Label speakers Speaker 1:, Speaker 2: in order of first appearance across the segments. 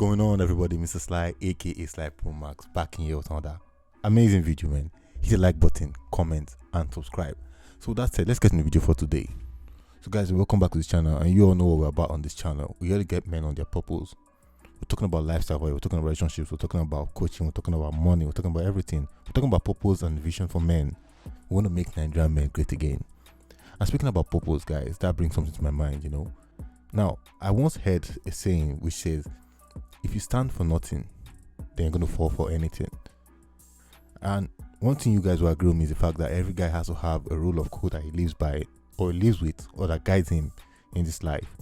Speaker 1: going on, everybody? Mr. Sly, aka Sly Pro Max, back in here with another amazing video, man. Hit the like button, comment, and subscribe. So that's it. Let's get in the video for today. So, guys, welcome back to this channel, and you all know what we're about on this channel. We gotta get men on their purpose. We're talking about lifestyle, we're talking about relationships, we're talking about coaching, we're talking about money, we're talking about everything. We're talking about purpose and vision for men. We want to make Nigerian men great again. And speaking about purpose, guys, that brings something to my mind, you know. Now, I once heard a saying which says, if you stand for nothing, then you're going to fall for anything. And one thing you guys will agree with me is the fact that every guy has to have a rule of code that he lives by, or lives with, or that guides him in this life.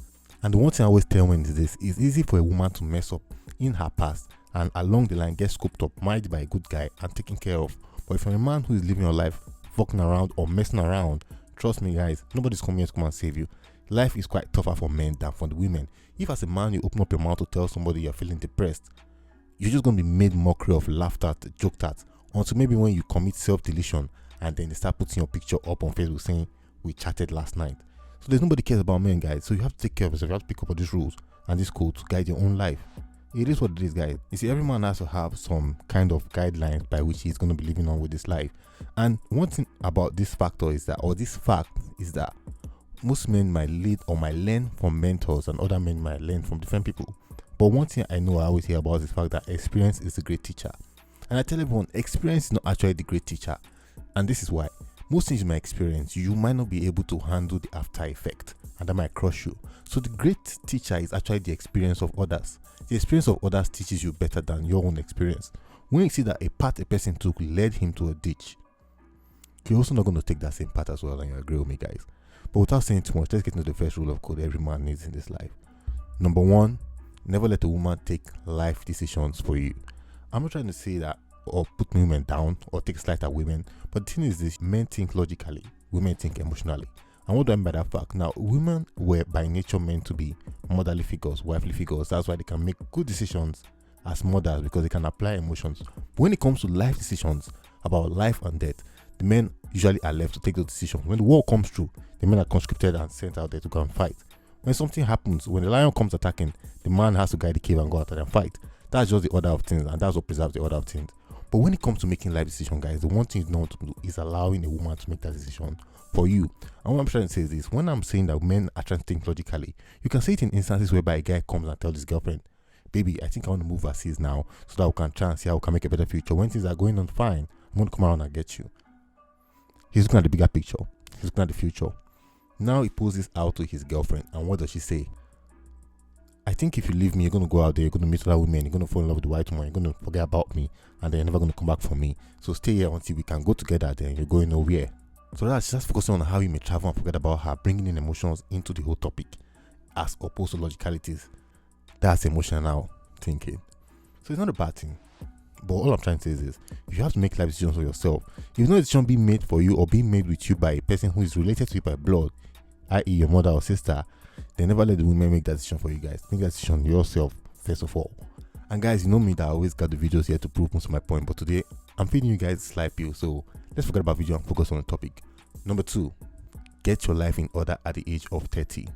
Speaker 1: And the one thing I always tell men is this: it's easy for a woman to mess up in her past and along the line get scooped up, married by a good guy and taken care of. But if you're a man who is living your life fucking around or messing around, trust me, guys, nobody's coming here to come and save you. Life is quite tougher for men than for the women. If as a man you open up your mouth to tell somebody you're feeling depressed, you're just going to be made mockery of, laughed at, joked at, until maybe when you commit self-deletion and then they start putting your picture up on Facebook saying, we chatted last night. So there's nobody cares about men, guys. So you have to take care of yourself. You have to pick up on these rules and this code to guide your own life. It is what it is, guys. You see, every man has to have some kind of guidelines by which he's going to be living on with his life. And one thing about this factor is that, or this fact is that, most men might lead or might learn from mentors and other men might learn from different people. But one thing I know I always hear about is the fact that experience is a great teacher. And I tell everyone, experience is not actually the great teacher. And this is why. Most things you might experience, you might not be able to handle the after effect, and that might crush you. So the great teacher is actually the experience of others. The experience of others teaches you better than your own experience. When you see that a path a person took led him to a ditch, you're also not going to take that same path as well, and you agree with me, guys. But without saying too much, let's get into the first rule of code every man needs in this life. Number one, never let a woman take life decisions for you. I'm not trying to say that or put women down or take a slight at women, but the thing is this: men think logically, women think emotionally. And what do I mean by that fact? Now, women were by nature meant to be motherly figures, wifely figures. That's why they can make good decisions as mothers, because they can apply emotions. But when it comes to life decisions about life and death, the men usually are left to take those decisions. When the war comes through, the men are conscripted and sent out there to go and fight. When something happens, when the lion comes attacking, the man has to guide the cave and go out there and fight. That's just the order of things, and that's what preserves the order of things. But when it comes to making life decisions, guys, the one thing you don't do is allowing a woman to make that decision for you. And what I'm trying to say is this: when I'm saying that men are trying to think logically, you can see it in instances whereby a guy comes and tells his girlfriend, baby, I think I want to move overseas now so that we can try and see how we can make a better future. When things are going on fine, I'm going to come around and get you. He's looking at the bigger picture. He's looking at the future. Now he poses out to his girlfriend, and what does she say? I think if you leave me, you're going to go out there, you're going to meet other women, you're going to fall in love with the white woman, you're going to forget about me, and then you're never going to come back for me. So stay here until we can go together, then you're going nowhere. So that's just focusing on how you may travel and forget about her, bringing in emotions into the whole topic as opposed to logicalities. That's emotional thinking. So it's not a bad thing. But all I'm trying to say is this: you have to make life decisions for yourself. If no decision being made for you or being made with you by a person who is related to you by blood, i.e. your mother or sister, then never let the women make that decision for you, guys. Make that decision yourself first of all. And guys, you know me that I always got the videos here to prove most of my point, but today I'm feeding you guys a slight pill, so let's forget about video and focus on the topic. Number two, get your life in order at the age of 30.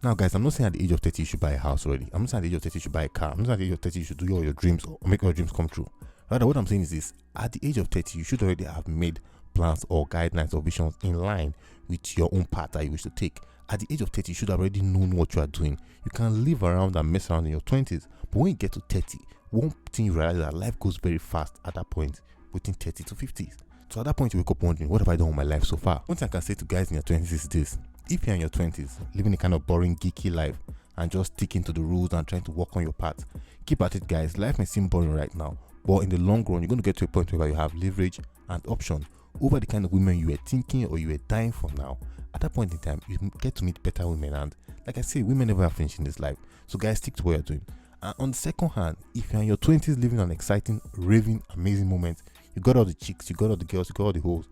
Speaker 1: Now, guys, I'm not saying at the age of 30 you should buy a house already. I'm not saying at the age of 30 you should buy a car. I'm not saying at the age of 30 you should do all your dreams or make all your dreams come true. Rather, what I'm saying is this: at the age of 30, you should already have made plans or guidelines or visions in line with your own path that you wish to take. At the age of 30, you should have already known what you are doing. You can live around and mess around in your 20s. But when you get to 30, one thing you realize is that life goes very fast at that point, between 30 to 50s. So at that point, you wake up wondering, what have I done with my life so far? One thing I can say to guys in your 20s is this: if you're in your 20s, living a kind of boring, geeky life and just sticking to the rules and trying to work on your path, keep at it, guys. Life may seem boring right now, but in the long run, you're going to get to a point where you have leverage and option over the kind of women you were thinking or you were dying for now. At that point in time, you get to meet better women, and like I say, women never have finished in this life. So guys, stick to what you're doing. And on the second hand, if you're in your 20s living an exciting, raving, amazing moment, you got all the chicks, you got all the girls, you got all the hoes,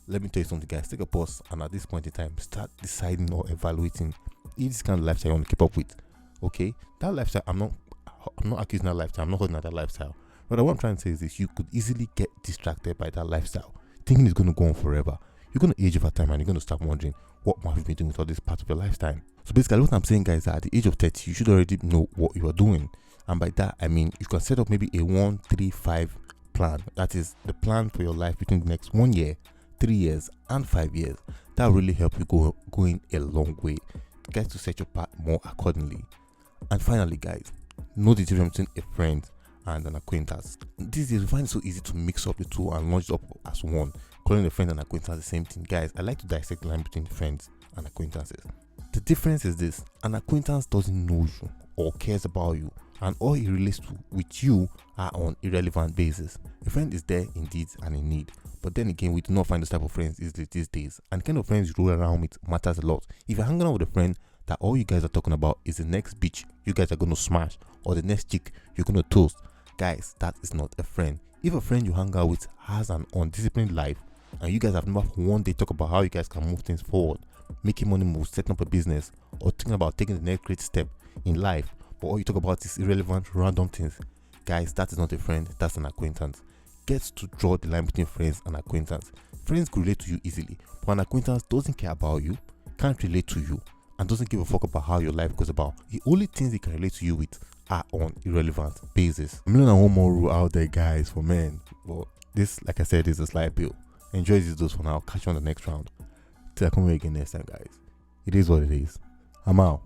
Speaker 1: let me tell you something, guys. Take a pause, and at this point in time, start deciding or evaluating if this kind of lifestyle you want to keep up with. Okay, that lifestyle, I'm not accusing that lifestyle, I'm not holding at that lifestyle. But what I'm trying to say is this: you could easily get distracted by that lifestyle, thinking it's going to go on forever. You're going to age over time, and you're going to start wondering, what have you been doing with all this part of your lifetime? So basically, what I'm saying, guys, is that at the age of 30, you should already know what you are doing. And by that, I mean you can set up maybe a 1-3-5 plan. That is the plan for your life between the next 1 year, 3 years, and 5 years. That will really help you going a long way. Get to set your path more accordingly. And finally, guys, know the difference between a friend and an acquaintance. These days, we find it so easy to mix up the two and launch it up as one, calling a friend and acquaintance the same thing. Guys, I like to dissect the line between friends and acquaintances. The difference is this: an acquaintance doesn't know you or cares about you, and all he relates to with you are on irrelevant basis. A friend is there in deeds and in need, but then again, we do not find this type of friends easily these days, and the kind of friends you roll around with matters a lot. If you're hanging out with a friend that all you guys are talking about is the next bitch you guys are going to smash or the next chick you're going to toast, guys, that is not a friend. If a friend you hang out with has an undisciplined life and you guys have never one day talk about how you guys can move things forward, making money moves, setting up a business, or thinking about taking the next great step in life, but all you talk about is irrelevant, random things, guys, that is not a friend, that's an acquaintance. Get to draw the line between friends and acquaintance. Friends could relate to you easily, but an acquaintance doesn't care about you, can't relate to you, and doesn't give a fuck about how your life goes about. The only things they can relate to you with are on irrelevant basis. I'm learning one more rule out there, guys, for men. But this, like I said, is a slide bill. Enjoy these dose for now. Catch you on the next round. Till I come here again next time, guys. It is what it is. I'm out.